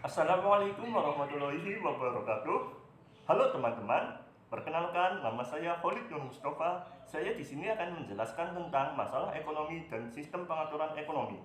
Assalamualaikum warahmatullahi wabarakatuh. Halo teman-teman, perkenalkan nama saya Khalid Nur Mustafa. Saya di sini akan menjelaskan tentang masalah ekonomi dan sistem pengaturan ekonomi.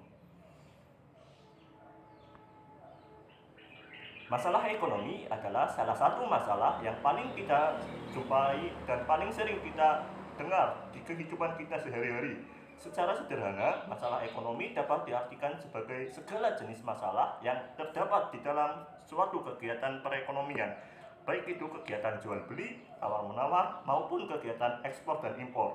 Masalah ekonomi adalah salah satu masalah yang paling kita jumpai dan paling sering kita dengar di kehidupan kita sehari-hari. Secara sederhana, masalah ekonomi dapat diartikan sebagai segala jenis masalah yang terdapat di dalam suatu kegiatan perekonomian, baik itu kegiatan jual beli, tawar-menawar, maupun kegiatan ekspor dan impor.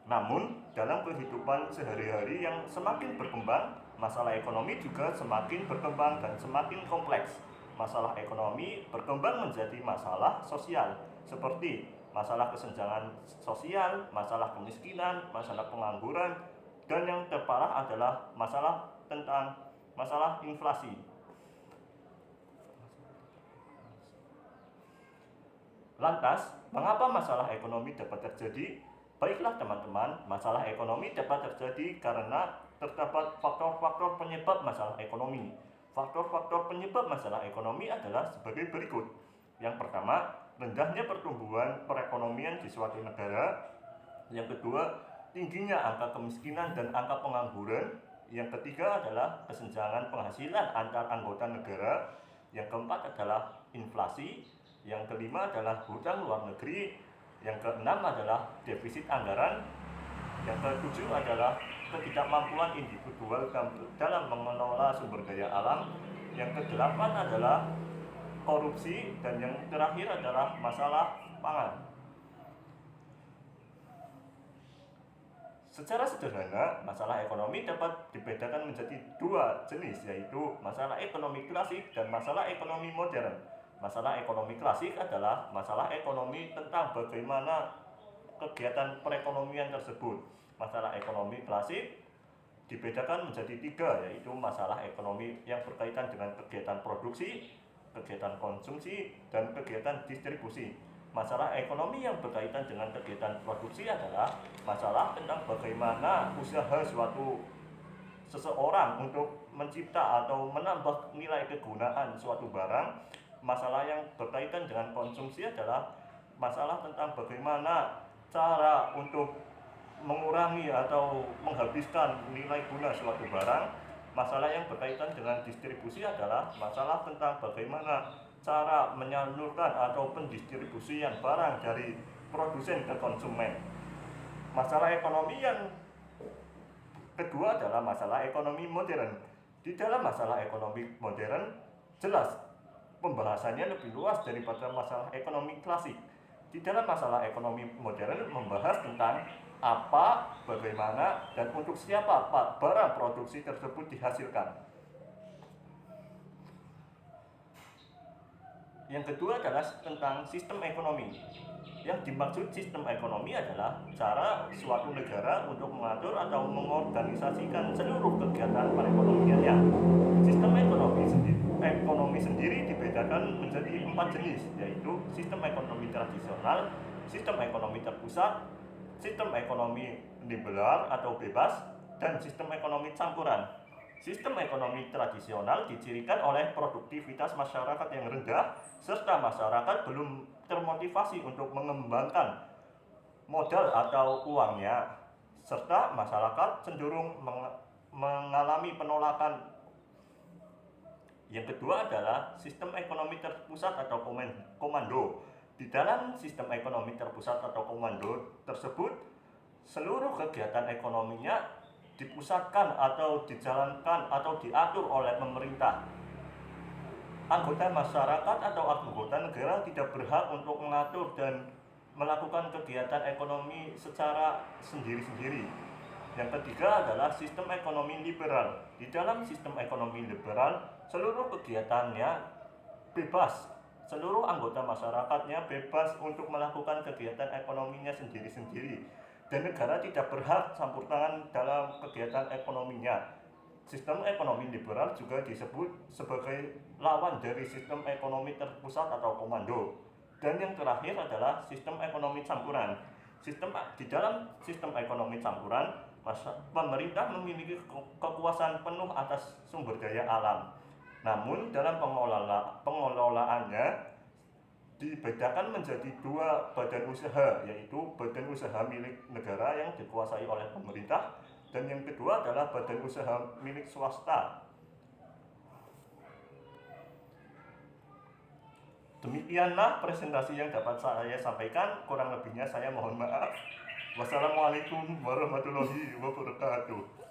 Namun, dalam kehidupan sehari-hari yang semakin berkembang, masalah ekonomi juga semakin berkembang dan semakin kompleks. Masalah ekonomi berkembang menjadi masalah sosial, seperti masalah kesenjangan sosial, masalah kemiskinan, masalah pengangguran, dan yang terparah adalah masalah inflasi. Lantas, mengapa masalah ekonomi dapat terjadi? Baiklah teman-teman, masalah ekonomi dapat terjadi karena terdapat faktor-faktor penyebab masalah ekonomi. Faktor-faktor penyebab masalah ekonomi adalah sebagai berikut. Yang pertama, rendahnya pertumbuhan perekonomian di suatu negara. Yang kedua, tingginya angka kemiskinan dan angka pengangguran. Yang ketiga adalah kesenjangan penghasilan antar anggota negara. Yang keempat adalah inflasi. Yang kelima adalah hutang luar negeri. Yang keenam adalah defisit anggaran. Yang ketujuh adalah ketidakmampuan individual dalam mengelola sumber daya alam. Yang kedelapan adalah korupsi, dan yang terakhir adalah masalah pangan. Secara sederhana, masalah ekonomi dapat dibedakan menjadi dua jenis, yaitu masalah ekonomi klasik dan masalah ekonomi modern. Masalah ekonomi klasik adalah masalah ekonomi tentang bagaimana kegiatan perekonomian tersebut. Masalah ekonomi klasik dibedakan menjadi tiga, yaitu masalah ekonomi yang berkaitan dengan kegiatan produksi, kegiatan konsumsi, dan kegiatan distribusi. Masalah ekonomi yang berkaitan dengan kegiatan produksi adalah masalah tentang bagaimana usaha seseorang untuk mencipta atau menambah nilai kegunaan suatu barang. Masalah yang berkaitan dengan konsumsi adalah masalah tentang bagaimana cara untuk mengurangi atau menghabiskan nilai guna suatu barang. Masalah yang berkaitan dengan distribusi adalah masalah tentang bagaimana cara menyalurkan atau pendistribusian barang dari produsen ke konsumen. Masalah ekonomi yang kedua adalah masalah ekonomi modern. Di dalam masalah ekonomi modern, jelas pembahasannya lebih luas daripada masalah ekonomi klasik. Di dalam masalah ekonomi modern membahas tentang apa, bagaimana, dan untuk siapa barang produksi tersebut dihasilkan. Yang kedua adalah tentang sistem ekonomi. Yang dimaksud sistem ekonomi adalah cara suatu negara untuk mengatur atau mengorganisasikan seluruh kegiatan perekonomiannya. Sistem ekonomi sendiri dibedakan menjadi 4 jenis, yaitu sistem ekonomi tradisional, sistem ekonomi terpusat, sistem ekonomi liberal atau bebas, dan sistem ekonomi campuran. Sistem ekonomi tradisional dicirikan oleh produktivitas masyarakat yang rendah, serta masyarakat belum termotivasi untuk mengembangkan modal atau uangnya, serta masyarakat cenderung mengalami penolakan. Yang kedua adalah sistem ekonomi terpusat atau komando. Di dalam sistem ekonomi terpusat atau komando tersebut, seluruh kegiatan ekonominya dipusatkan atau dijalankan atau diatur oleh pemerintah. Anggota masyarakat atau anggota negara tidak berhak untuk mengatur dan melakukan kegiatan ekonomi secara sendiri-sendiri. Yang ketiga adalah sistem ekonomi liberal. Di dalam sistem ekonomi liberal, seluruh kegiatannya bebas. Seluruh anggota masyarakatnya bebas untuk melakukan kegiatan ekonominya sendiri-sendiri, dan negara tidak berhak campur tangan dalam kegiatan ekonominya. Sistem ekonomi liberal juga disebut sebagai lawan dari sistem ekonomi terpusat atau komando. Dan yang terakhir adalah sistem ekonomi campuran. Di dalam sistem ekonomi campuran, pemerintah memiliki kekuasaan penuh atas sumber daya alam. Namun dalam pengelolaannya dibedakan menjadi dua badan usaha, yaitu badan usaha milik negara yang dikuasai oleh pemerintah, dan yang kedua adalah badan usaha milik swasta. Demikianlah presentasi yang dapat saya sampaikan, kurang lebihnya saya mohon maaf. Wassalamualaikum warahmatullahi wabarakatuh.